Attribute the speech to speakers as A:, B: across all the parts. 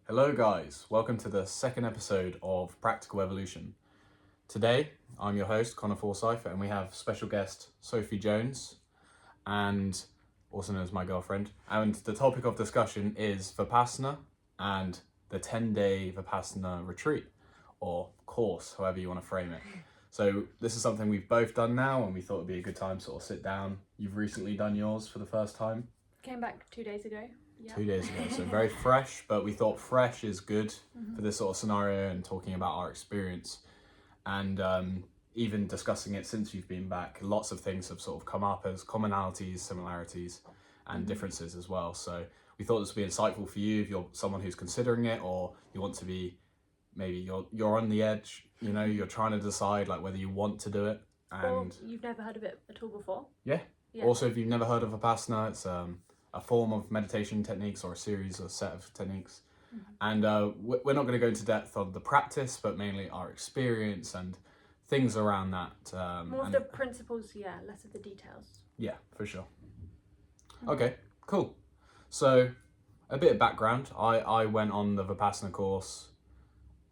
A: Hello guys, welcome to the second episode of Practical Evolution. Today, I'm your host, Connor Forsyth, and we have special guest Sophie Jones, and also known as my girlfriend. And the topic of discussion is Vipassana and the 10-day Vipassana retreat, or course, however you want to frame it. So this is something we've both done now, and we thought it'd be a good time to sort of sit down. You've recently done yours for the first time.
B: Came back 2 days ago. Yeah.
A: 2 days ago, so very fresh, but we thought fresh is good for this sort of scenario and talking about our experience. And even discussing it since you've been back, lots of things have sort of come up as commonalities, similarities, and differences as well. So we thought this would be insightful for you if you're someone who's considering it, or you want to be, maybe you're on the edge, you know, you're trying to decide like whether you want to do it. And
B: or you've never heard of it at all before.
A: Yeah. Also, if you've never heard of Vipassana, it's a form of meditation techniques or a series or set of techniques. And we're not going to go into depth on the practice, but mainly our experience and things around that.
B: More of the principles, less of the details.
A: Yeah, for sure. Okay, cool. So a bit of background. I went on the Vipassana course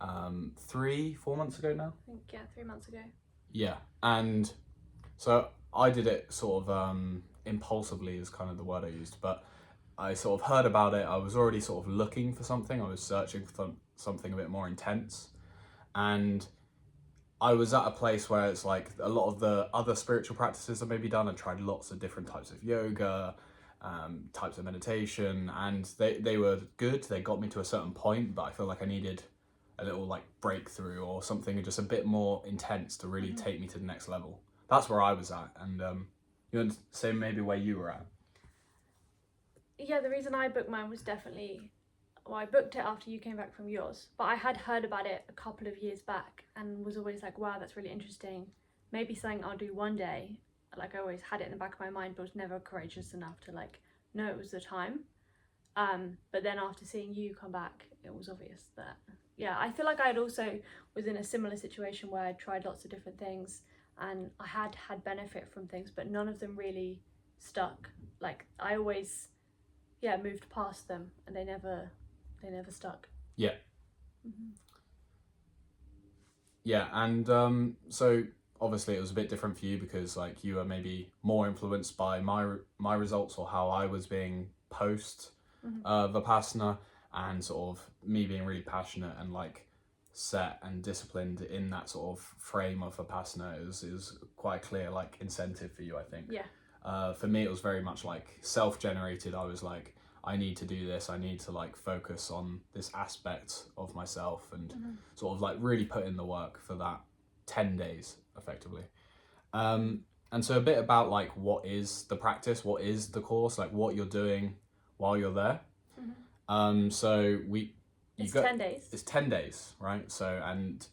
A: 3-4 months ago now.
B: I think, 3 months ago.
A: Yeah, and so I did it sort of impulsively is kind of the word I used, but I sort of heard about it. I was already sort of looking for something. I was searching for something a bit more intense, and I was at a place where it's like a lot of the other spiritual practices I've maybe done. I tried lots of different types of yoga, types of meditation, and they were good. They got me to a certain point, but I feel like I needed a little like breakthrough or something just a bit more intense to really take me to the next level. That's where I was at, and you want to say maybe where you were at?
B: Yeah, the reason I booked mine was definitely, I booked it after you came back from yours, but I had heard about it a couple of years back and was always like, wow, that's really interesting. Maybe something I'll do one day. Like, I always had it in the back of my mind, but was never courageous enough to like know it was the time. But then after seeing you come back, it was obvious that, I feel like I had also was in a similar situation where I tried lots of different things and I had benefit from things, but none of them really stuck. Like, I always moved past them and they never stuck.
A: Yeah, and so obviously it was a bit different for you because like you were maybe more influenced by my results or how I was being post Vipassana, and sort of me being really passionate and like set and disciplined in that sort of frame of Vipassana is quite a clear like incentive for you, I think. For me it was very much like self-generated. I was like, I need to do this, I need to like focus on this aspect of myself and sort of like really put in the work for that 10 days effectively. And so a bit about like what is the practice, what is the course, like what you're doing while you're there. So
B: it's 10 days.
A: It's 10 days, right? So, and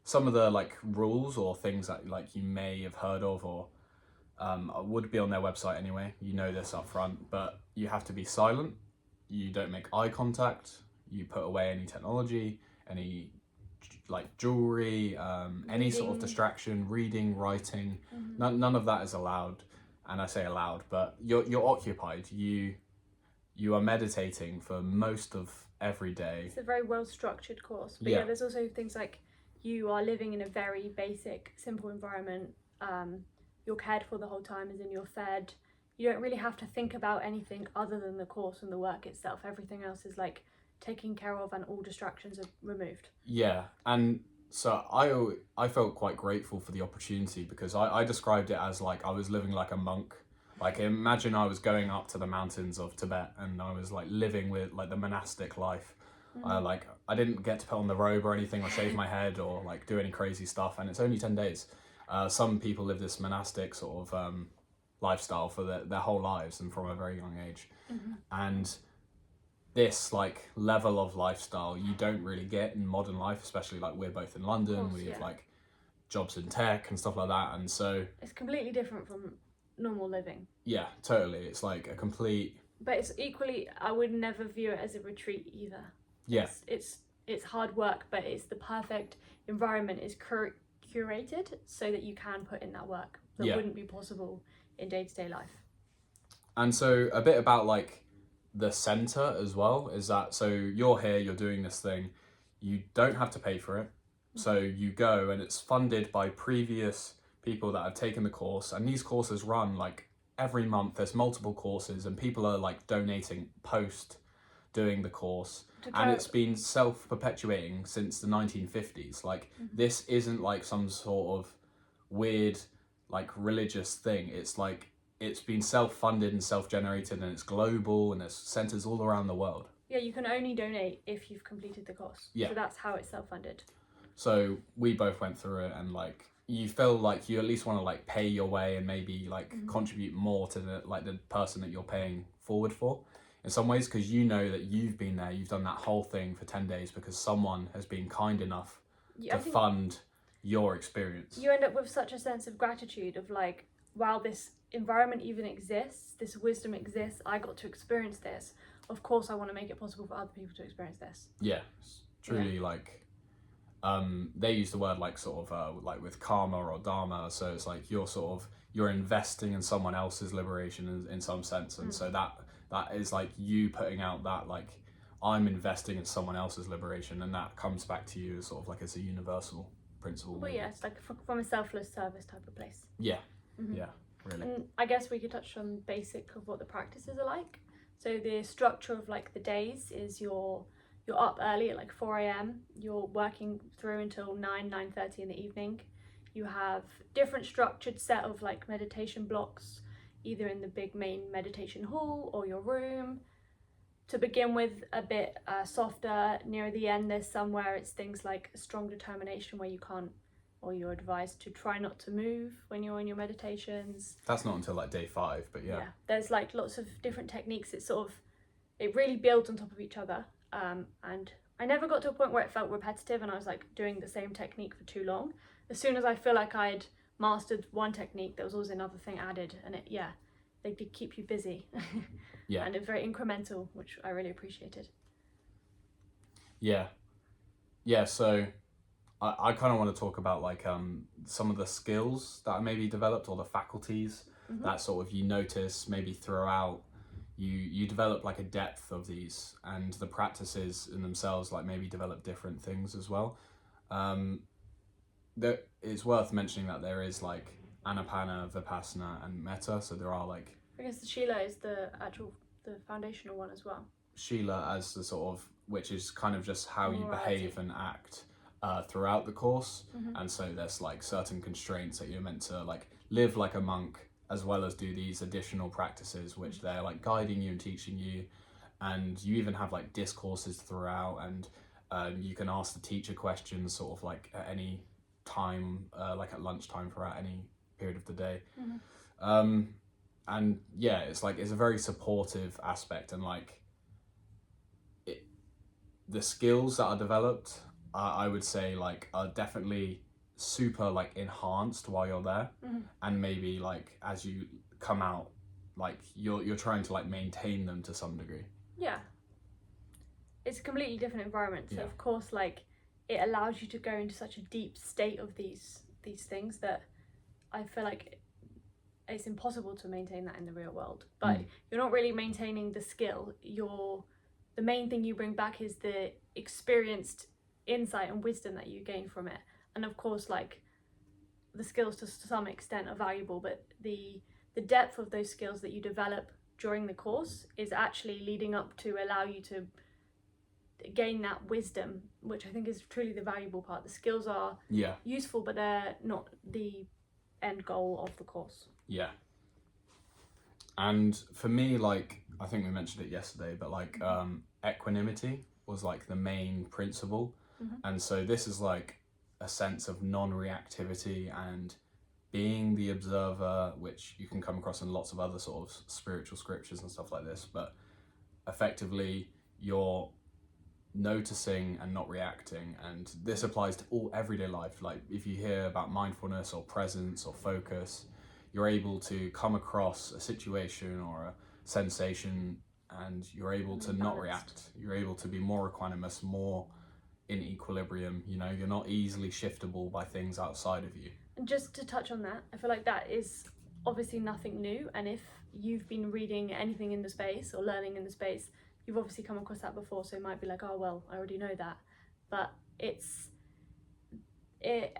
A: some of the like rules or things that like you may have heard of or would be on their website anyway, you know this up front, but you have to be silent, you don't make eye contact, you put away any technology, any like jewelry, any sort of distraction, reading, writing, none of that is allowed. And I say allowed, but you're occupied, you are meditating for most of every day.
B: It's a very well structured course, but there's also things like you are living in a very basic, simple environment. You're cared for the whole time, as in you're fed. You don't really have to think about anything other than the course and the work itself. Everything else is like taken care of and all distractions are removed. Yeah,
A: and so I felt quite grateful for the opportunity because I described it as like I was living like a monk. Like, imagine I was going up to the mountains of Tibet and I was like living with like the monastic life. Like, I didn't get to put on the robe or anything or shave my head or like do any crazy stuff, and it's only 10 days. Some people live this monastic sort of lifestyle for their whole lives and from a very young age. And this like level of lifestyle you don't really get in modern life, especially like we're both in London, we have like jobs in tech and stuff like that, and so
B: it's completely different from normal living.
A: Yeah, totally. It's like a complete,
B: but it's equally, I would never view it as a retreat either. It's hard work, but it's the perfect environment. Is curated so that you can put in that work that wouldn't be possible in day-to-day life.
A: And so a bit about like the center as well is that, so you're here, you're doing this thing, you don't have to pay for it. So you go and it's funded by previous people that have taken the course, and these courses run like every month. There's multiple courses and people are like donating post doing the course, and it's been self-perpetuating since the 1950s. Like this isn't like some sort of weird like religious thing. It's like it's been self-funded and self-generated, and it's global, and there's centers all around the world.
B: Yeah, you can only donate if you've completed the course.
A: Yeah.
B: So that's how it's self-funded.
A: So we both went through it, and like you feel like you at least want to like pay your way and maybe like contribute more to the person that you're paying forward for in some ways, because you know that you've been there, you've done that whole thing for 10 days because someone has been kind enough to fund your experience.
B: You end up with such a sense of gratitude of like, wow, this environment even exists, this wisdom exists, I got to experience this. Of course I want to make it possible for other people to experience this.
A: Yeah, truly. Like they use the word like sort of like with karma or dharma, so it's like you're investing in someone else's liberation in some sense, and so that is like you putting out that like I'm investing in someone else's liberation, and that comes back to you as sort of like it's a universal principle.
B: Well, yeah, it's like from a selfless service type of place.
A: Yeah, yeah, really.
B: And I guess we could touch on basic of what the practices are like. So the structure of like the days is you're up early at like 4 a.m. You're working through until 9:30 in the evening. You have different structured set of like meditation blocks, either in the big main meditation hall or your room. To begin with, a bit softer. Near the end, there's somewhere it's things like strong determination, where you can't, or you're advised to try not to move when you're in your meditations.
A: That's not until like day 5, but yeah.
B: There's like lots of different techniques. It really builds on top of each other. And I never got to a point where it felt repetitive and I was like doing the same technique for too long. As soon as I feel like I'd mastered one technique, there was always another thing added, and they did keep you busy.
A: Yeah.
B: And it's very incremental, which I really appreciated.
A: Yeah. So I kind of want to talk about like some of the skills that are maybe developed, or the faculties that sort of you notice maybe throughout. You develop like a depth of these, and the practices in themselves like maybe develop different things as well. It's worth mentioning that there is like Anapana, Vipassana, and Metta. So there are like,
B: I guess the Shila is the foundational one as well.
A: Shila as the sort of, which is kind of just how you
B: Morality.
A: behave and act throughout the course. And so there's like certain constraints that you're meant to like live like a monk, as well as do these additional practices which they're like guiding you and teaching you. And you even have like discourses throughout, and you can ask the teacher questions sort of like at any time, like at lunchtime, throughout any period of the day. And yeah, it's like it's a very supportive aspect, and like the skills that are developed, I would say like are definitely super like enhanced while you're there, and maybe like as you come out, like you're trying to like maintain them to some degree.
B: Yeah, it's a completely different environment, so of course like it allows you to go into such a deep state of these things that I feel like it's impossible to maintain that in the real world. But you're not really maintaining the skill. The main thing you bring back is the experienced insight and wisdom that you gain from it. And of course, like the skills to some extent are valuable, but the depth of those skills that you develop during the course is actually leading up to allow you to gain that wisdom, which I think is truly the valuable part. The skills are useful, but they're not the end goal of the course.
A: Yeah. And for me, like, I think we mentioned it yesterday, but like equanimity was like the main principle. And so this is like a sense of non-reactivity and being the observer, which you can come across in lots of other sort of spiritual scriptures and stuff like this. But effectively, you're noticing and not reacting, and this applies to all everyday life. Like if you hear about mindfulness or presence or focus, you're able to come across a situation or a sensation, and you're able to not react. You're able to be more equanimous, more in equilibrium. You know, you're not easily shiftable by things outside of you.
B: And just to touch on that, I feel like that is obviously nothing new, and if you've been reading anything in the space or learning in the space, you've obviously come across that before, so it might be like, oh well, I already know that. But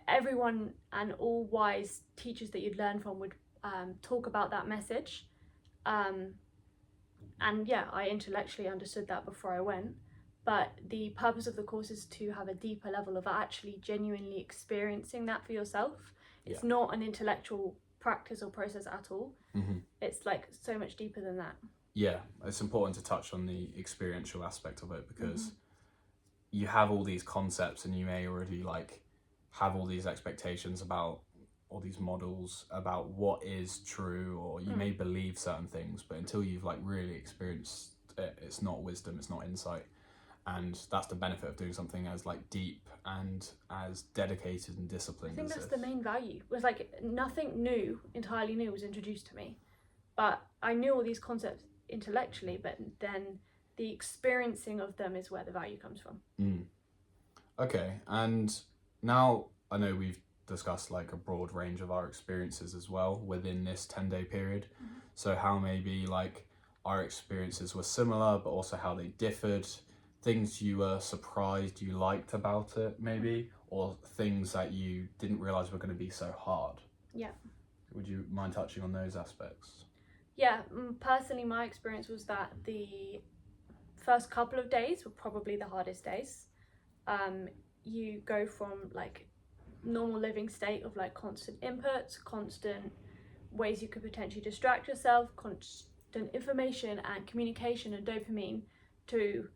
B: everyone and all wise teachers that you'd learn from would talk about that message. And yeah, I intellectually understood that before I went. But the purpose of the course is to have a deeper level of actually genuinely experiencing that for yourself. It's not an intellectual practice or process at all. It's like so much deeper than that.
A: Yeah, it's important to touch on the experiential aspect of it, because you have all these concepts and you may already like have all these expectations about all these models about what is true, or you may believe certain things, but until you've like really experienced it, it's not wisdom, it's not insight. And that's the benefit of doing something as like deep and as dedicated and disciplined.
B: I think that's the main value. It was like nothing entirely new was introduced to me, but I knew all these concepts intellectually, but then the experiencing of them is where the value comes from.
A: Okay, and now I know we've discussed like a broad range of our experiences as well within this 10-day period. So how maybe like our experiences were similar, but also how they differed, things you were surprised you liked about it maybe, or things that you didn't realize were going to be so hard.
B: Yeah.
A: Would you mind touching on those aspects?
B: Yeah, personally my experience was that the first couple of days were probably the hardest days. You go from like normal living state of like constant inputs, constant ways you could potentially distract yourself, constant information and communication and dopamine, to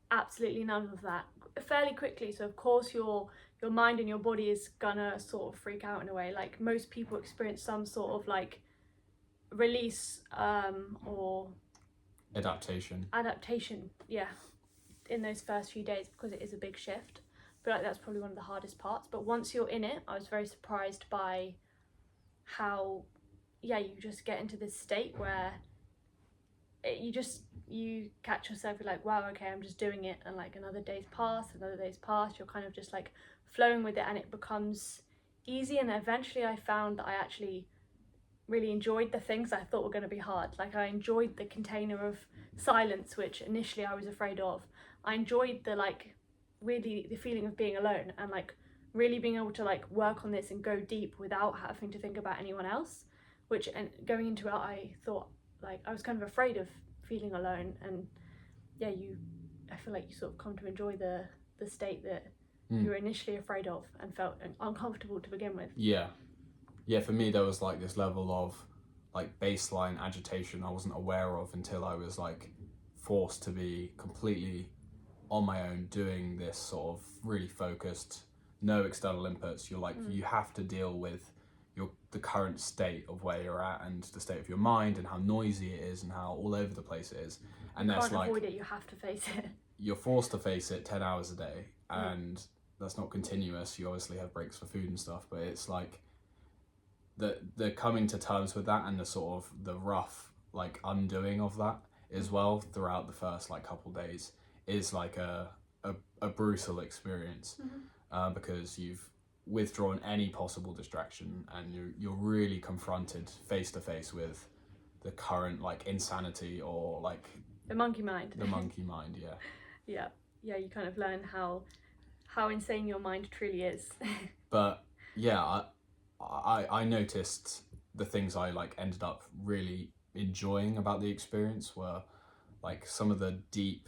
B: absolutely none of that fairly quickly. So of course your mind and your body is gonna sort of freak out in a way. Like most people experience some sort of like release or
A: adaptation,
B: yeah, in those first few days, because it is a big shift. I feel like that's probably one of the hardest parts, but once you're in it, I was very surprised by how you just get into this state where you catch yourself, you're like, wow, okay, I'm just doing it, and like another day's pass, you're kind of just like flowing with it, and it becomes easy. And eventually I found that I actually really enjoyed the things I thought were going to be hard. Like I enjoyed the container of silence, which initially I was afraid of. I enjoyed the like really the feeling of being alone, and like really being able to like work on this and go deep without having to think about anyone else, which, and going into it, I thought like I was kind of afraid of feeling alone. And yeah, I feel like you sort of come to enjoy the state that you were initially afraid of and felt uncomfortable to begin with.
A: Yeah, for me there was like this level of like baseline agitation I wasn't aware of until I was like forced to be completely on my own doing this sort of really focused, no external inputs. You're like you have to deal with the current state of where you're at and the state of your mind and how noisy it is and how all over the place it is. And
B: you
A: that's
B: can't
A: like
B: avoid it, you have to face it.
A: You're forced to face it 10 hours a day, and that's not continuous. You obviously have breaks for food and stuff, but it's like the coming to terms with that and the sort of the rough like undoing of that as well throughout the first like couple days is like a brutal experience, because you've withdrawn any possible distraction and you're really confronted face to face with the current like insanity or like
B: the monkey mind.
A: Yeah.
B: Yeah, you kind of learn how insane your mind truly is.
A: But yeah, I noticed the things I like ended up really enjoying about the experience were like some of the deep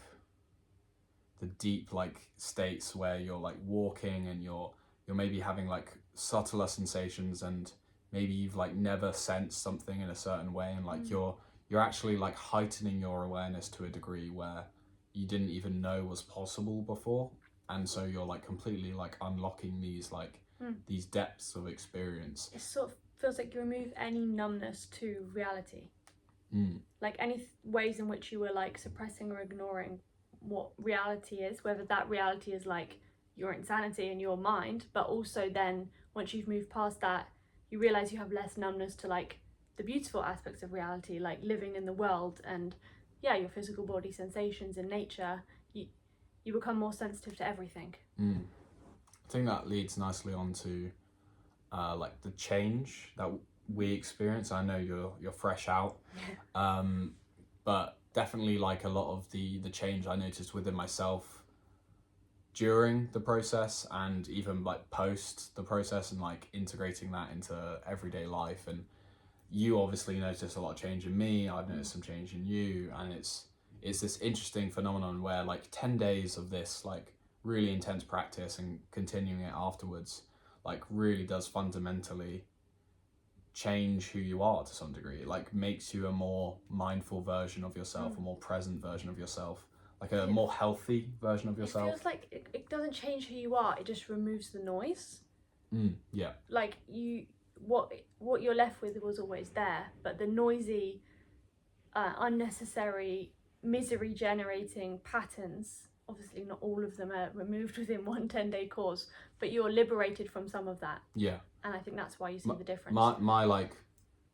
A: like states where you're like walking and you're maybe having like subtler sensations, and maybe you've like never sensed something in a certain way, and like you're actually like heightening your awareness to a degree where you didn't even know was possible before. And so you're like completely like unlocking these like these depths of experience.
B: It sort of feels like you remove any numbness to reality. Like any ways in which you were like suppressing or ignoring what reality is, whether that reality is like your insanity in your mind, but also then once you've moved past that, you realize you have less numbness to like the beautiful aspects of reality, like living in the world and your physical body sensations in nature. You become more sensitive to everything.
A: I think that leads nicely on to like the change that we experience. I know you're fresh out, but definitely like a lot of the change I noticed within myself during the process and even like post the process, and like integrating that into everyday life. And you obviously noticed a lot of change in me, I've noticed some change in you, and it's this interesting phenomenon where like 10 days of this like really intense practice and continuing it afterwards like really does fundamentally change who you are to some degree. It like makes you a more mindful version of yourself, a more present version of yourself, like a more healthy version of yourself.
B: It feels like it doesn't change who you are, it just removes the noise.
A: Yeah.
B: Like what you're left with was always there, but the noisy, unnecessary, misery generating patterns, obviously not all of them are removed within one 10-day course, but you're liberated from some of that.
A: Yeah.
B: And I think that's why you see the difference.
A: My like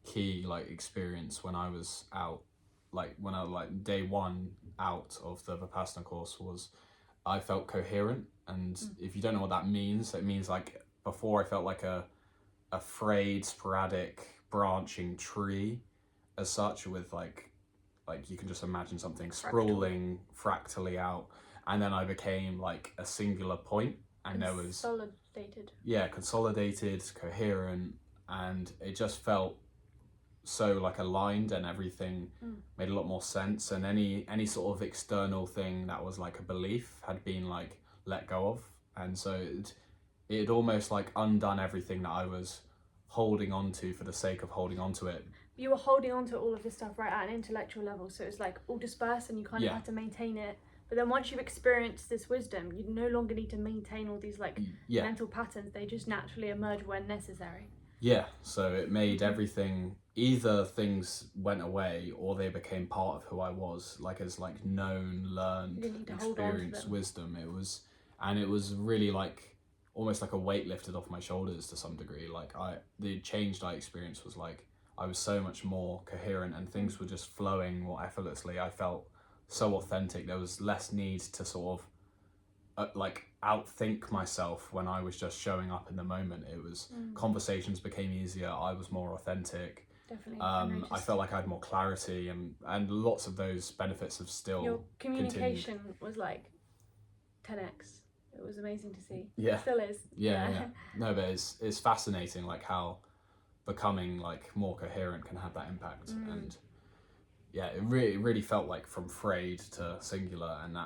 A: key like experience when I was out, like when I like day one out of the Vipassana course, was I felt coherent. And if you don't know what that means, it means like before I felt like a frayed, sporadic, branching tree as such, with like you can just imagine something sprawling fractally out, and then I became like a singular point, and there was consolidated, coherent, and it just felt so like aligned, and everything made a lot more sense, and any sort of external thing that was like a belief had been like let go of, and so it almost like undone everything that I was holding on to for the sake of holding on to it.
B: You were holding on to all of this stuff right at an intellectual level, so it was like all dispersed and you kind of had to maintain it. But then once you've experienced this wisdom, you no longer need to maintain all these like mental patterns. They just naturally emerge when necessary.
A: Yeah, so it made everything, either things went away or they became part of who I was, like as like known, learned, experienced wisdom. It was really like almost like a weight lifted off my shoulders to some degree. Like the change I experienced was like I was so much more coherent, and things were just flowing more effortlessly. I felt so authentic. There was less need to sort of like outthink myself when I was just showing up in the moment. It was conversations became easier. I was more authentic.
B: Definitely.
A: I felt like I had more clarity, and lots of those benefits have still
B: your communication
A: continued.
B: Was like 10x. It was amazing to see.
A: Yeah,
B: it still is.
A: Yeah. No, but it's fascinating like how becoming like more coherent can have that impact. And yeah, it really felt like from frayed to singular, and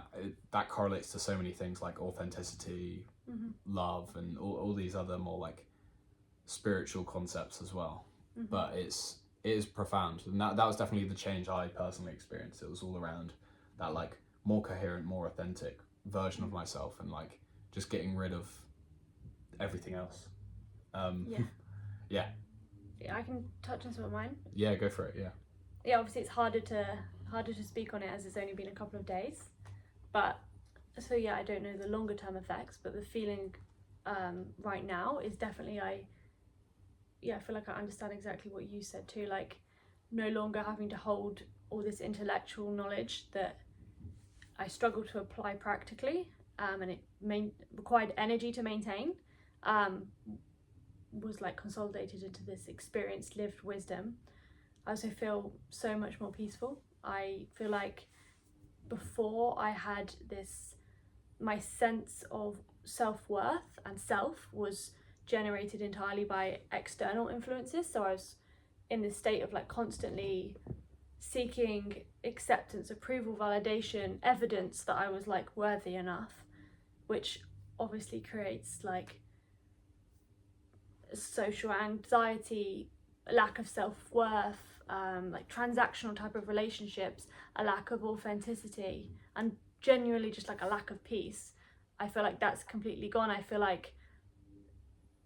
A: that correlates to so many things like authenticity, love, and all these other more like spiritual concepts as well. But it is profound, and that was definitely the change I personally experienced. It was all around that like more coherent, more authentic version of myself, and like just getting rid of everything else. Yeah,
B: I can touch on some of mine.
A: Yeah, go for it.
B: Yeah, obviously it's harder to speak on it as it's only been a couple of days, but so yeah, I don't know the longer term effects, but the feeling right now is definitely I feel like I understand exactly what you said too, like no longer having to hold all this intellectual knowledge that I struggle to apply practically, and it required energy to maintain, was like consolidated into this experienced lived wisdom. I also feel so much more peaceful. I feel like before I had this, my sense of self-worth and self was generated entirely by external influences. So I was in this state of like constantly seeking acceptance, approval, validation, evidence that I was like worthy enough, which obviously creates like social anxiety, lack of self-worth, like transactional type of relationships, a lack of authenticity, and genuinely just like a lack of peace. I feel like that's completely gone. I feel like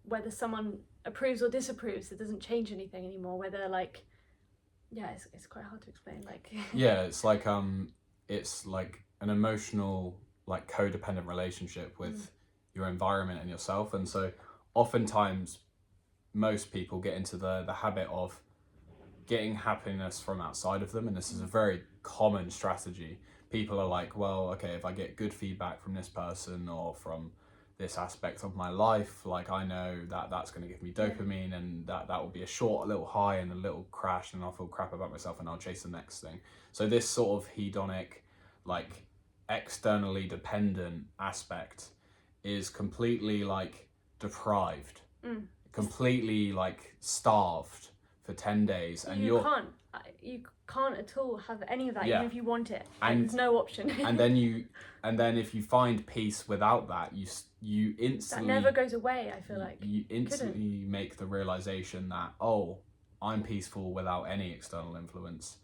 B: whether someone approves or disapproves, it doesn't change anything anymore. Whether like, yeah, it's quite hard to explain. Like
A: yeah, it's like an emotional like codependent relationship with your environment and yourself, and so oftentimes most people get into the habit of getting happiness from outside of them, and this is a very common strategy. People are like, well, okay, if I get good feedback from this person or from this aspect of my life. Like I know that that's going to give me dopamine, and that will be a short little high and a little crash, and I'll feel crap about myself and I'll chase the next thing. So this sort of hedonic, like externally dependent aspect is completely like deprived, completely like starved for 10 days, and
B: you can't at all have any of that,
A: Yeah.
B: even if you want it.
A: And-
B: there's no option.
A: and then if you find peace without that, you instantly,
B: that never goes away. I feel like
A: you instantly make the realization that, oh, I'm peaceful without any external influence,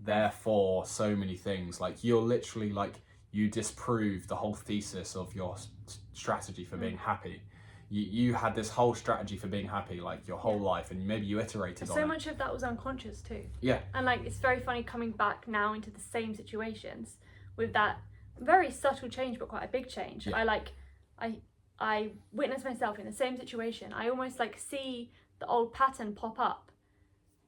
A: therefore so many things, like you're literally like, you disprove the whole thesis of your strategy for being happy. You had this whole strategy for being happy like your whole life, and maybe you iterated on it.
B: So much of that was unconscious too.
A: Yeah.
B: And like, it's very funny coming back now into the same situations with that very subtle change, but quite a big change.
A: Yeah.
B: I witness myself in the same situation. I almost like see the old pattern pop up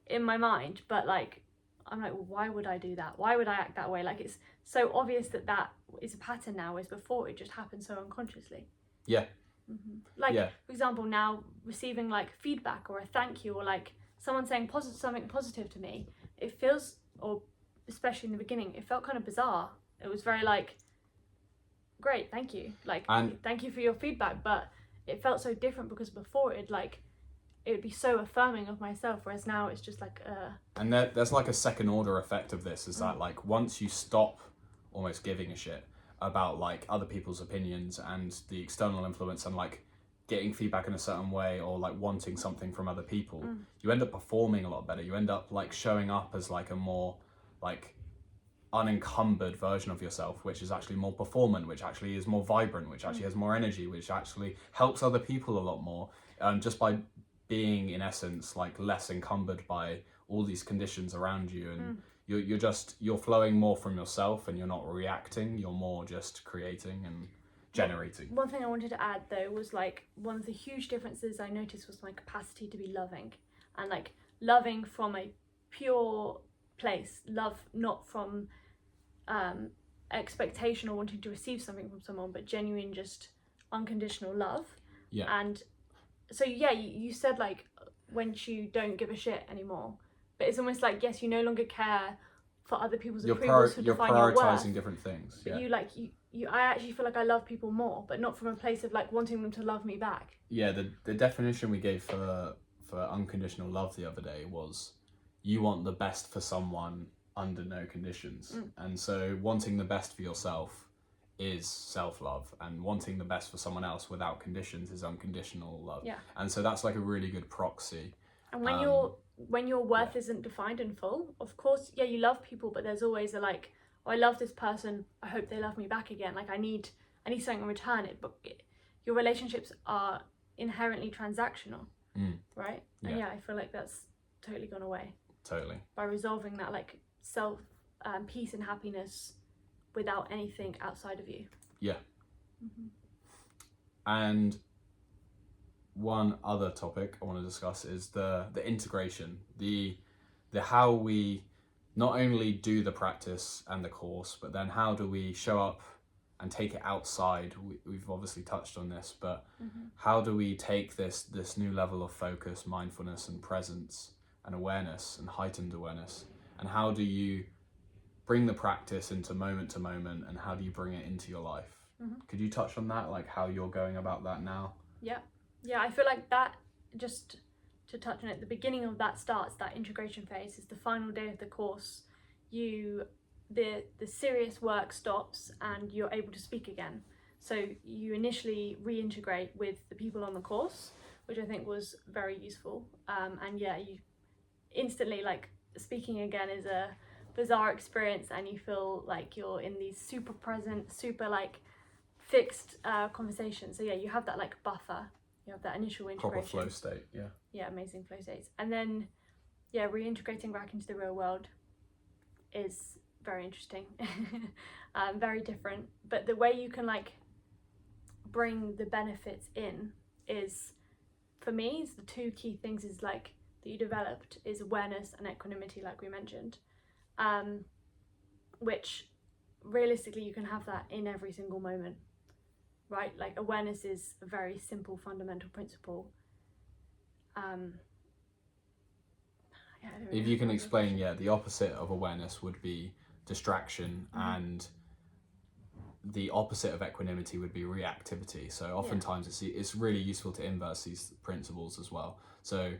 B: in my mind, but like, I'm like, well, why would I do that? Why would I act that way? Like, it's so obvious that that is a pattern now, whereas before it just happened so unconsciously.
A: Yeah.
B: Like, for example, now receiving like feedback or a thank you, or like someone saying something positive to me, it feels, or especially in the beginning, it felt kind of bizarre. It was very like, great, thank you, like, thank you for your feedback, but it felt so different because before it would be so affirming of myself, whereas now it's just like
A: and there's like a second order effect of this, is that like once you stop almost giving a shit about like other people's opinions and the external influence, and like getting feedback in a certain way, or like wanting something from other people, you end up performing a lot better. You end up like showing up as like a more like unencumbered version of yourself, which is actually more performant, which actually is more vibrant, which actually has more energy, which actually helps other people a lot more, just by being in essence like less encumbered by all these conditions around you, and you're flowing more from yourself, and you're not reacting, you're more just creating and generating.
B: One thing I wanted to add though was like, one of the huge differences I noticed was my capacity to be loving, and like loving from a pure place, love not from expectation or wanting to receive something from someone, but genuine, just unconditional love. And so you said like, once you don't give a shit anymore, but it's almost like, yes, you no longer care for other people's approval to define your worth.
A: You're prioritizing different things.
B: But I actually feel like I love people more, but not from a place of like wanting them to love me back.
A: Yeah, the definition we gave for unconditional love the other day was, you want the best for someone under no conditions. And so wanting the best for yourself is self-love, and wanting the best for someone else without conditions is unconditional love. And so that's like a really good proxy.
B: And when your worth isn't defined in full, of course, you love people, but there's always a like, oh, I love this person, I hope they love me back again, like I need something in return. Your relationships are inherently transactional, right? And I feel like that's totally gone away.
A: Totally.
B: By resolving that like self peace and happiness without anything outside of you.
A: And one other topic I want to discuss is the integration, the how we not only do the practice and the course, but then how do we show up and take it outside. We've obviously touched on this, but how do we take this new level of focus, mindfulness and presence and awareness and heightened awareness, and how do you bring the practice into moment to moment, and how do you bring it into your life? Could you touch on that, like how you're going about that now?
B: Yeah, I feel like that, just to touch on it, the beginning of that starts, that integration phase is the final day of the course. The serious work stops and you're able to speak again. So you initially reintegrate with the people on the course, which I think was very useful. And yeah, you instantly, like, speaking again is a bizarre experience, and you feel like you're in these super present, super like fixed conversations. So yeah, you have that like buffer, you have that initial integration.
A: Proper flow state, yeah.
B: Yeah, amazing flow states. And then yeah, reintegrating back into the real world is very interesting. Very different, but the way you can like bring the benefits in is, for me, is the two key things is like that you developed is awareness and equanimity, like we mentioned, which realistically you can have that in every single moment. right? Like awareness is a very simple fundamental principle. Yeah, I don't really
A: If you
B: know
A: can
B: how to
A: explain, yeah, the opposite of awareness would be distraction, and the opposite of equanimity would be reactivity. So oftentimes it's really useful to inverse these principles as well. So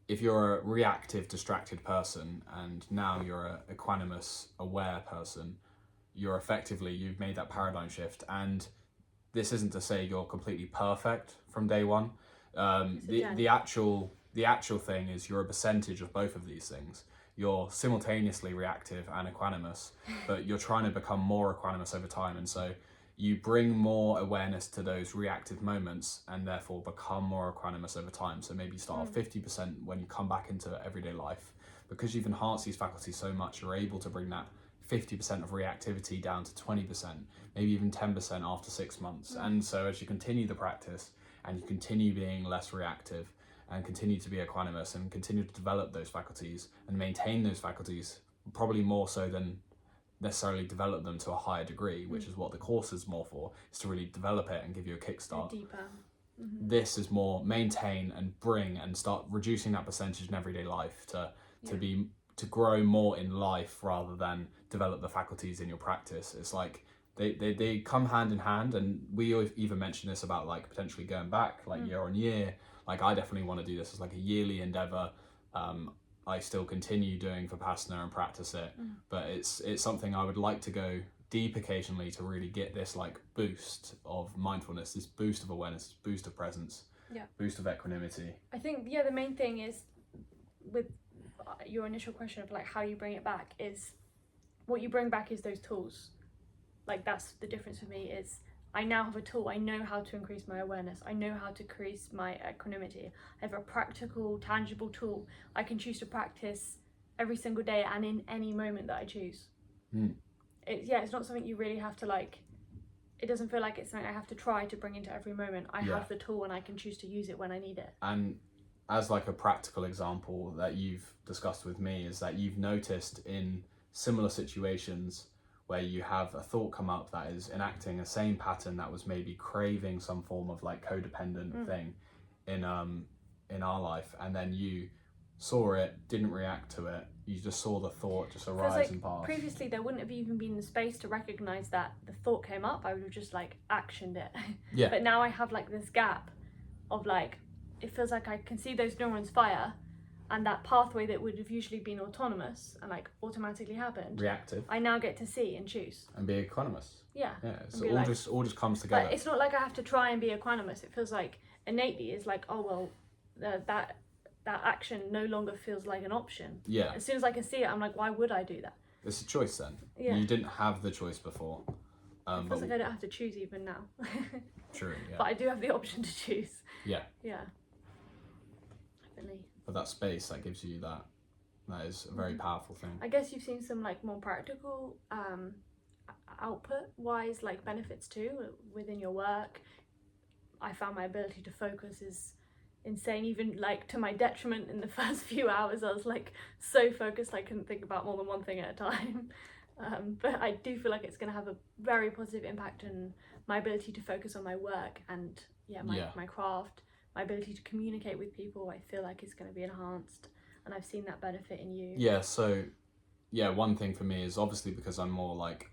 A: if you're a reactive, distracted person and now you're a equanimous, aware person, you've made that paradigm shift. And this isn't to say you're completely perfect from day one. The actual thing is you're a percentage of both of these things. You're simultaneously reactive and equanimous, but you're trying to become more equanimous over time. And so you bring more awareness to those reactive moments and therefore become more equanimous over time. So maybe you start off 50% when you come back into everyday life. Because you've enhanced these faculties so much, you're able to bring that 50% of reactivity down to 20%, maybe even 10% after 6 months. And so as you continue the practice and you continue being less reactive and continue to be equanimous and continue to develop those faculties and maintain those faculties, probably more so than necessarily develop them to a higher degree, which is what the course is more for, is to really develop it and give you a kickstart.
B: Deeper.
A: This is more maintain and bring and start reducing that percentage in everyday life to grow more in life rather than develop the faculties in your practice. It's like they come hand in hand, and we even mentioned this about like potentially going back like year on year. Like I definitely want to do this as like a yearly endeavor. I still continue doing Vipassana and practice it, but it's something I would like to go deep occasionally to really get this like boost of mindfulness, this boost of awareness, this boost of presence, boost of equanimity.
B: I think the main thing is with your initial question of like how you bring it back is what you bring back is those tools. Like that's the difference for me is I now have a tool. I know how to increase my awareness. I know how to increase my equanimity. I have a practical, tangible tool I can choose to practice every single day and in any moment that I choose. It's not something you really have to like. It doesn't feel like it's something I have to try to bring into every moment. I have the tool and I can choose to use it when I need it.
A: And as like a practical example that you've discussed with me is that you've noticed in similar situations where you have a thought come up that is enacting a same pattern that was maybe craving some form of like codependent thing in our life, and then you saw it, didn't react to it, you just saw the thought just arise and pass.
B: Previously there wouldn't have even been the space to recognize that the thought came up. I would have just like actioned it. But now I have like this gap of like, it feels like I can see those neurons fire, and that pathway that would have usually been autonomous and like automatically happened,
A: reactive,
B: I now get to see and choose
A: and be equanimous. So all just comes together.
B: But it's not like I have to try and be equanimous. It feels like innately is like, oh well, that action no longer feels like an option. As soon as I can see it, I'm like, why would I do that?
A: It's a choice then. You didn't have the choice before.
B: It feels like I don't have to choose even now.
A: True.
B: But I do have the option to choose.
A: Yeah.
B: Definitely.
A: But that space that gives you that is a very powerful thing.
B: I guess you've seen some like more practical output wise like benefits too within your work. I found my ability to focus is insane, even like to my detriment in the first few hours. I was like so focused I couldn't think about more than one thing at a time. But I do feel like it's going to have a very positive impact on my ability to focus on my work and my craft. My ability to communicate with people, I feel like is going to be enhanced, and I've seen that benefit in you.
A: So one thing for me is obviously because I'm more like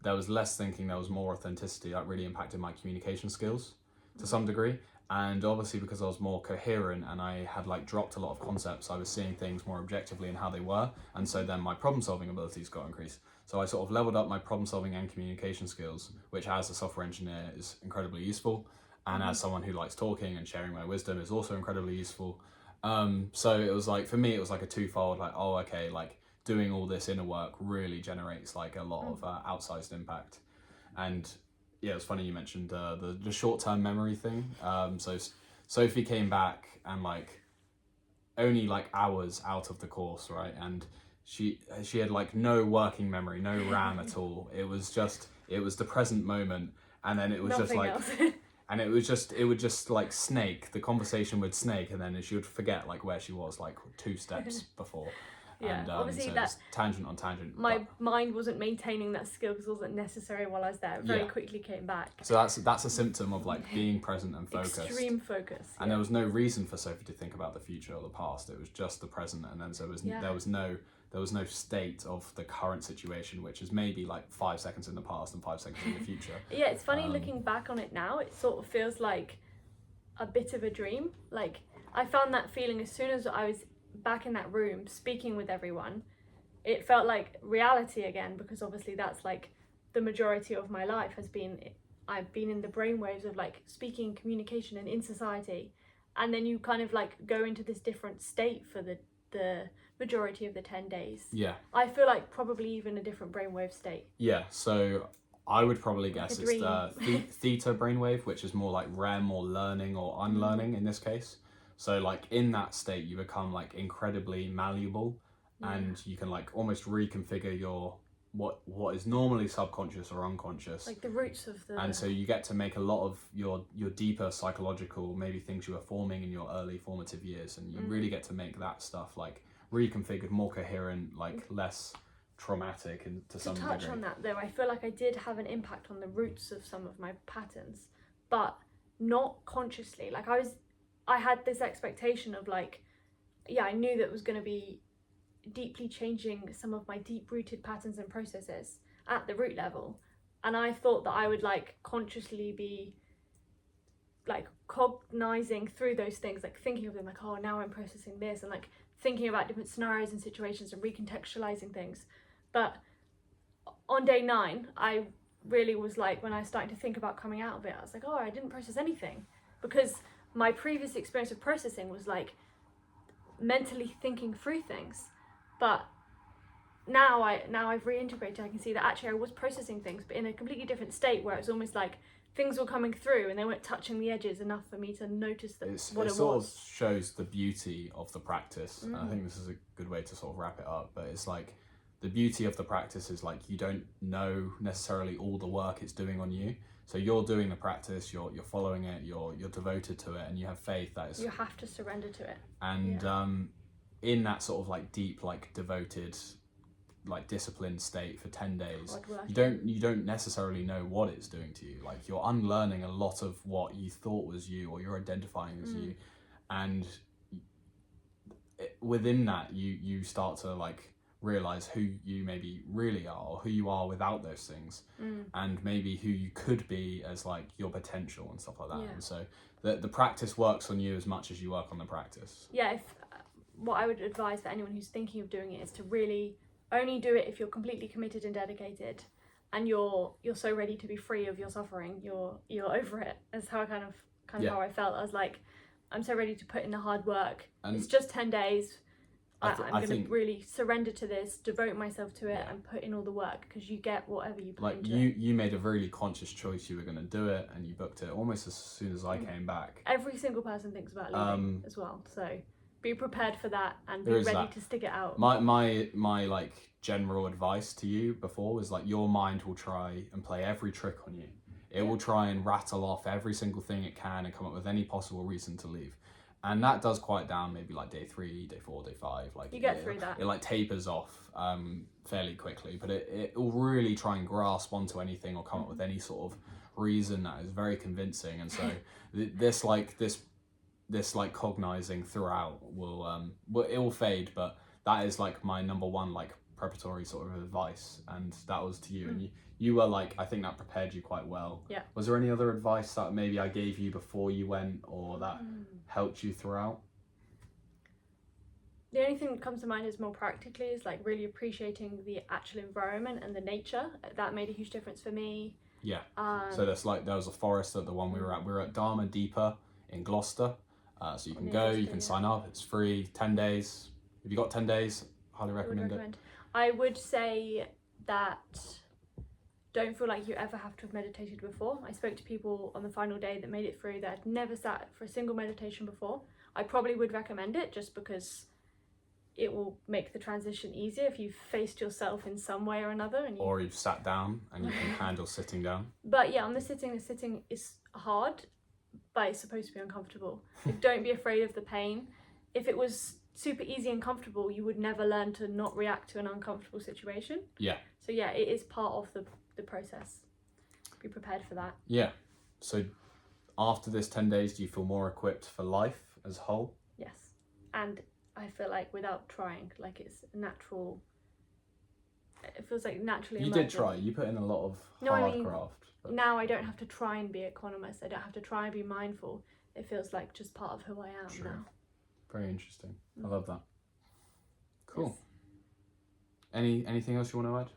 A: there was less thinking, there was more authenticity that really impacted my communication skills to some degree. And obviously because I was more coherent and I had like dropped a lot of concepts, I was seeing things more objectively in how they were, and so then my problem solving abilities got increased. So I sort of leveled up my problem solving and communication skills, which as a software engineer is incredibly useful. And as someone who likes talking and sharing my wisdom is also incredibly useful. So it was like, for me, it was like a twofold, like, oh, okay, like doing all this inner work really generates like a lot of outsized impact. And it was funny you mentioned the short-term memory thing. So Sophie came back and like only like hours out of the course, right? And she had like no working memory, no RAM at all. It was the present moment. And then it was
B: Nothing
A: just like...
B: else.
A: And it would just like snake, the conversation would snake, and then she would forget like where she was like 2 steps before.
B: Yeah,
A: And
B: obviously
A: so
B: that
A: it's tangent on tangent.
B: my mind wasn't maintaining that skill because it wasn't necessary while I was there. It very quickly came back.
A: So that's a symptom of like being present and focused.
B: Extreme focus.
A: And there was no reason for Sophie to think about the future or the past. It was just the present, and then so there was no state of the current situation, which is maybe like 5 seconds in the past and 5 seconds in the future.
B: Yeah, it's funny looking back on it now. It sort of feels like a bit of a dream. Like I found that feeling as soon as I was back in that room speaking with everyone. It felt like reality again, because obviously that's like the majority of my life has been. I've been in the brainwaves of like speaking, communication, and in society, and then you kind of like go into this different state for the majority of the 10 days.
A: Yeah.
B: I feel like probably even a different brainwave state.
A: Yeah, so I would probably guess it's the theta brainwave, which is more like REM or learning or unlearning in this case. So like in that state, you become like incredibly malleable, and you can like almost reconfigure your what is normally subconscious or unconscious,
B: like the roots of the.
A: And so you get to make a lot of your deeper psychological, maybe things you were forming in your early formative years, and you really get to make that stuff like reconfigured, more coherent, like less traumatic, and to some degree.
B: To touch on that though, I feel like I did have an impact on the roots of some of my patterns, but not consciously. Like I had this expectation of like, yeah, I knew that it was going to be deeply changing some of my deep-rooted patterns and processes at the root level, and I thought that I would like consciously be like cognizing through those things, like thinking of them like, oh, now I'm processing this, and like thinking about different scenarios and situations and recontextualizing things. But on day 9, I really was like, when I was starting to think about coming out of it, I was like, oh, I didn't process anything, because my previous experience of processing was like mentally thinking through things. But now I've reintegrated, I can see that actually I was processing things, but in a completely different state, where it's almost like things were coming through and they weren't touching the edges enough for me to notice that what it was. It
A: sort of shows the beauty of the practice. And I think this is a good way to sort of wrap it up, but it's like the beauty of the practice is like you don't know necessarily all the work it's doing on you. So you're doing the practice, you're following it, you're devoted to it, and you have faith that is.
B: You have to surrender to it.
A: And in that sort of like deep, like devoted, like disciplined state for 10 days, you don't necessarily know what it's doing to you. Like you're unlearning a lot of what you thought was you, or you're identifying as you, and within that you start to like realize who you maybe really are, or who you are without those things, and maybe who you could be as like your potential and stuff like that. And so the practice works on you as much as you work on the practice.
B: Yeah, what I would advise for anyone who's thinking of doing it is to really only do it if you're completely committed and dedicated, and you're so ready to be free of your suffering. You're over it. That's how kind of how I felt. I was like, I'm so ready to put in the hard work. And it's just 10 days. I'm going to really surrender to this, devote myself to it, and put in all the work, because you get whatever you put into it.
A: You made a really conscious choice. You were going to do it, and you booked it almost as soon as I came back.
B: Every single person thinks about leaving as well, so be prepared for that and be ready to stick it out.
A: My like general advice to you before was like, your mind will try and play every trick on you. It will try and rattle off every single thing it can and come up with any possible reason to leave. And that does quiet down maybe like day 3, day 4, day 5. Like
B: you get through that.
A: It like tapers off fairly quickly, but it will really try and grasp onto anything or come up with any sort of reason that is very convincing. And so this cognizing throughout will it will fade, but that is like my number one like preparatory sort of advice, and that was to you. And you were like, I think that prepared you quite well.
B: Yeah.
A: Was there any other advice that maybe I gave you before you went, or that helped you throughout?
B: The only thing that comes to mind is more practically is like really appreciating the actual environment and the nature. That made a huge difference for me.
A: Yeah. So there was a forest at the one we were at. We were at Dharma Deepa in Gloucester. So you can go, you can sign up. It's free, 10 days. If you got 10 days, highly recommend it.
B: I would say that don't feel like you ever have to have meditated before. I spoke to people on the final day that made it through that had never sat for a single meditation before. I probably would recommend it just because it will make the transition easier if you've faced yourself in some way or another.
A: Or you've sat down and you can handle sitting down.
B: But yeah, on the sitting is hard, but it's supposed to be uncomfortable. Like, don't be afraid of the pain. If it was super easy and comfortable, you would never learn to not react to an uncomfortable situation.
A: Yeah.
B: So yeah, it is part of the process. Be prepared for that.
A: Yeah. So after this 10 days, do you feel more equipped for life as a whole?
B: Yes. And I feel like without trying, like it's natural. It feels like naturally
A: You
B: emerging.
A: did try. You put in a lot of
B: No, I
A: hard
B: mean,
A: craft. But...
B: Now I don't have to try and be equanimous. I don't have to try and be mindful. It feels like just part of who I am
A: True.
B: now.
A: Very interesting. I love that. Cool.
B: Yes.
A: Anything else you want to add?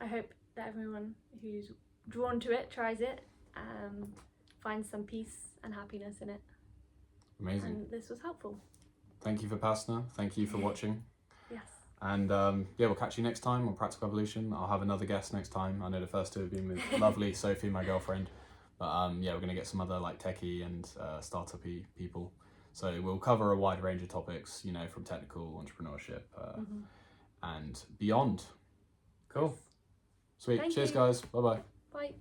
B: I hope that everyone who's drawn to it tries it, finds some peace and happiness in it.
A: Amazing.
B: And this was helpful.
A: Thank you, Vipassana. Thank you for watching.
B: Yes.
A: And yeah, we'll catch you next time on Practical Evolution. I'll have another guest next time. I know the first two have been with lovely Sophie, my girlfriend. But yeah, we're going to get some other like techie and startup-y people. So we'll cover a wide range of topics, you know, from technical entrepreneurship and beyond. Cool.
B: Yes.
A: Sweet.
B: Thank
A: Cheers,
B: you.
A: guys. Bye-bye.
B: Bye.